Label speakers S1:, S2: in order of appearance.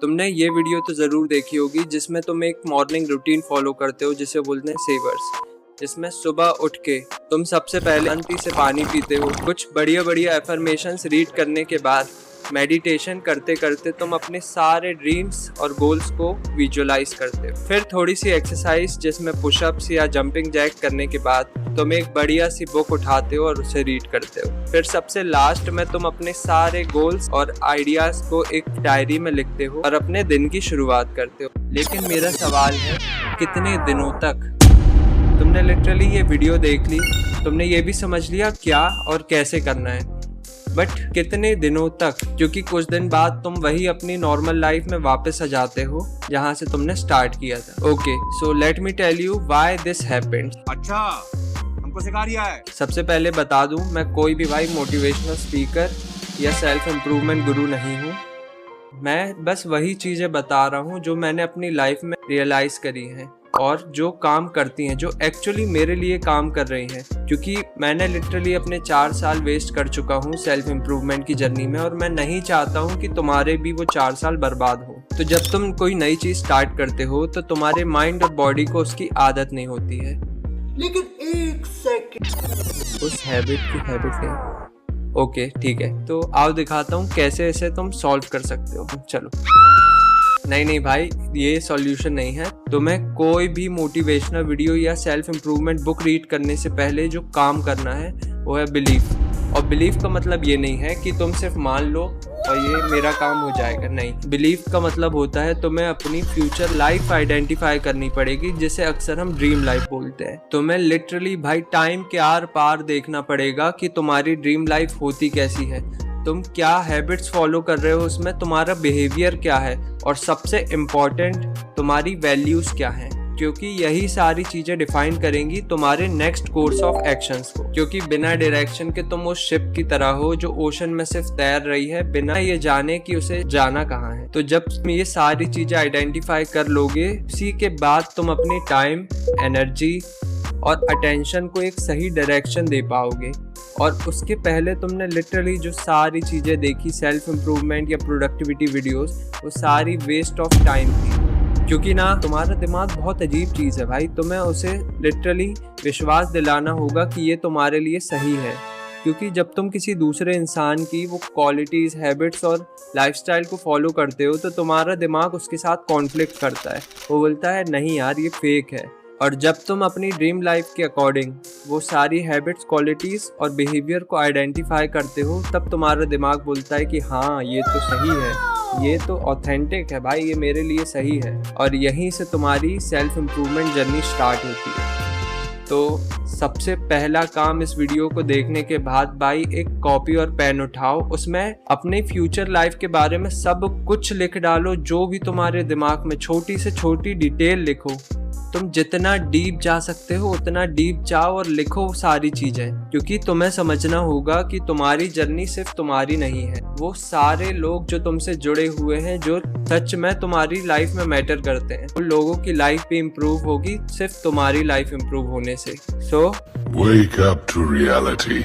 S1: तुमने ये वीडियो तो ज़रूर देखी होगी जिसमें तुम एक मॉर्निंग रूटीन फॉलो करते हो जिसे बोलते हैं सेवर्स, जिसमें सुबह उठ के तुम सबसे पहले शांति से पानी पीते हो, कुछ बढ़िया बढ़िया एफर्मेशंस रीड करने के बाद मेडिटेशन करते करते तुम अपने सारे ड्रीम्स और गोल्स को विजुअलाइज करते हो। फिर थोड़ी सी एक्सरसाइज जिसमें पुशअप्स या जंपिंग जैक करने के बाद तुम एक बढ़िया सी बुक उठाते हो और उसे रीड करते हो। फिर सबसे लास्ट में तुम अपने सारे गोल्स और आइडियाज को एक डायरी में लिखते हो और अपने दिन की शुरुआत करते हो। लेकिन मेरा सवाल है, कितने दिनों तक? तुमने लिटरली ये वीडियो देख ली, तुमने ये भी समझ लिया क्या और कैसे करना है, बट कितने दिनों तक? क्योंकि कुछ दिन बाद तुम वही अपनी नॉर्मल लाइफ में वापस आ जाते हो जहाँ से तुमने स्टार्ट किया था। Okay, so let me tell you why this happened.
S2: अच्छा, हमको सिखा रिया है।
S1: सबसे पहले बता दूं, मैं कोई भी भाई मोटिवेशनल स्पीकर या सेल्फ इम्प्रूवमेंट गुरु नहीं हूँ। मैं बस वही चीज़ें बता रहा हूँ जो मैंने अपनी लाइफ में रियलाइज़ करी हैं और जो काम करती हैं, जो एक्चुअली मेरे लिए काम कर रही हैं। क्योंकि मैंने लिटरली अपने 4 साल वेस्ट कर चुका हूँ सेल्फ इम्प्रूवमेंट की जर्नी में, और मैं नहीं चाहता हूँ कि तुम्हारे भी वो 4 साल बर्बाद हो। तो जब तुम कोई नई चीज़ स्टार्ट करते हो तो तुम्हारे माइंड और बॉडी को उसकी आदत नहीं होती है।
S2: लेकिन एक सेकंड,
S1: उस हैबिट की हैबिट नहीं। ओके ठीक है, तो आओ दिखाता हूँ कैसे इसे तुम सॉल्व कर सकते हो। चलो। नहीं भाई, ये सॉल्यूशन नहीं है। तुम्हें कोई भी मोटिवेशनल वीडियो या सेल्फ इम्प्रूवमेंट बुक रीड करने से पहले जो काम करना है वो है बिलीफ। और बिलीफ का मतलब ये नहीं है कि तुम सिर्फ मान लो और ये मेरा काम हो जाएगा। नहीं, बिलीफ का मतलब होता है तुम्हें अपनी फ्यूचर लाइफ आइडेंटिफाई करनी पड़ेगी, जिसे अक्सर हम ड्रीम लाइफ बोलते हैं। तुम्हें लिटरली भाई टाइम के आर पार देखना पड़ेगा कि तुम्हारी ड्रीम लाइफ होती कैसी है, तुम क्या हैबिट्स फॉलो कर रहे हो, उसमें तुम्हारा बिहेवियर क्या है, और सबसे इम्पॉर्टेंट तुम्हारी वैल्यूज़ क्या हैं, क्योंकि यही सारी चीज़ें डिफाइन करेंगी तुम्हारे नेक्स्ट कोर्स ऑफ एक्शंस को। क्योंकि बिना डायरेक्शन के तुम उस शिप की तरह हो जो ओशन में सिर्फ तैर रही है बिना ये जाने कि उसे जाना कहाँ है। तो जब तुम ये सारी चीज़ें आइडेंटिफाई कर लोगे, उसी के बाद तुम अपनी टाइम, एनर्जी और अटेंशन को एक सही डायरेक्शन दे पाओगे। और उसके पहले तुमने लिटरली जो सारी चीज़ें देखी सेल्फ इम्प्रूवमेंट या प्रोडक्टिविटी वीडियोस, वो सारी वेस्ट ऑफ टाइम थी। क्योंकि ना तुम्हारा दिमाग बहुत अजीब चीज़ है भाई, तुम्हें उसे लिटरली विश्वास दिलाना होगा कि ये तुम्हारे लिए सही है। क्योंकि जब तुम किसी दूसरे इंसान की वो क्वालिटीज़, हैबिट्स और लाइफस्टाइल को फॉलो करते हो तो तुम्हारा दिमाग उसके साथ कॉन्फ्लिक्ट करता है। वो बोलता है नहीं यार, ये फेक है। और जब तुम अपनी ड्रीम लाइफ के अकॉर्डिंग वो सारी हैबिट्स, क्वालिटीज़ और बिहेवियर को आइडेंटिफाई करते हो, तब तुम्हारा दिमाग बोलता है कि हाँ ये तो सही है, ये तो ऑथेंटिक है भाई, ये मेरे लिए सही है। और यहीं से तुम्हारी सेल्फ इम्प्रूवमेंट जर्नी स्टार्ट होती है। तो सबसे पहला काम इस वीडियो को देखने के बाद भाई एक कॉपी और पेन उठाओ, उसमें अपने फ्यूचर लाइफ के बारे में सब कुछ लिख डालो, जो भी तुम्हारे दिमाग में, छोटी से छोटी डिटेल लिखो। तुम जितना डीप जा सकते हो उतना डीप जाओ और लिखो सारी चीजें, क्योंकि तुम्हें समझना होगा कि तुम्हारी जर्नी सिर्फ तुम्हारी नहीं है, वो सारे लोग जो तुमसे जुड़े हुए हैं, जो सच में तुम्हारी लाइफ में मैटर करते हैं, उन लोगों की लाइफ भी इम्प्रूव होगी सिर्फ तुम्हारी लाइफ इम्प्रूव होने से। सो
S3: Wake up to reality.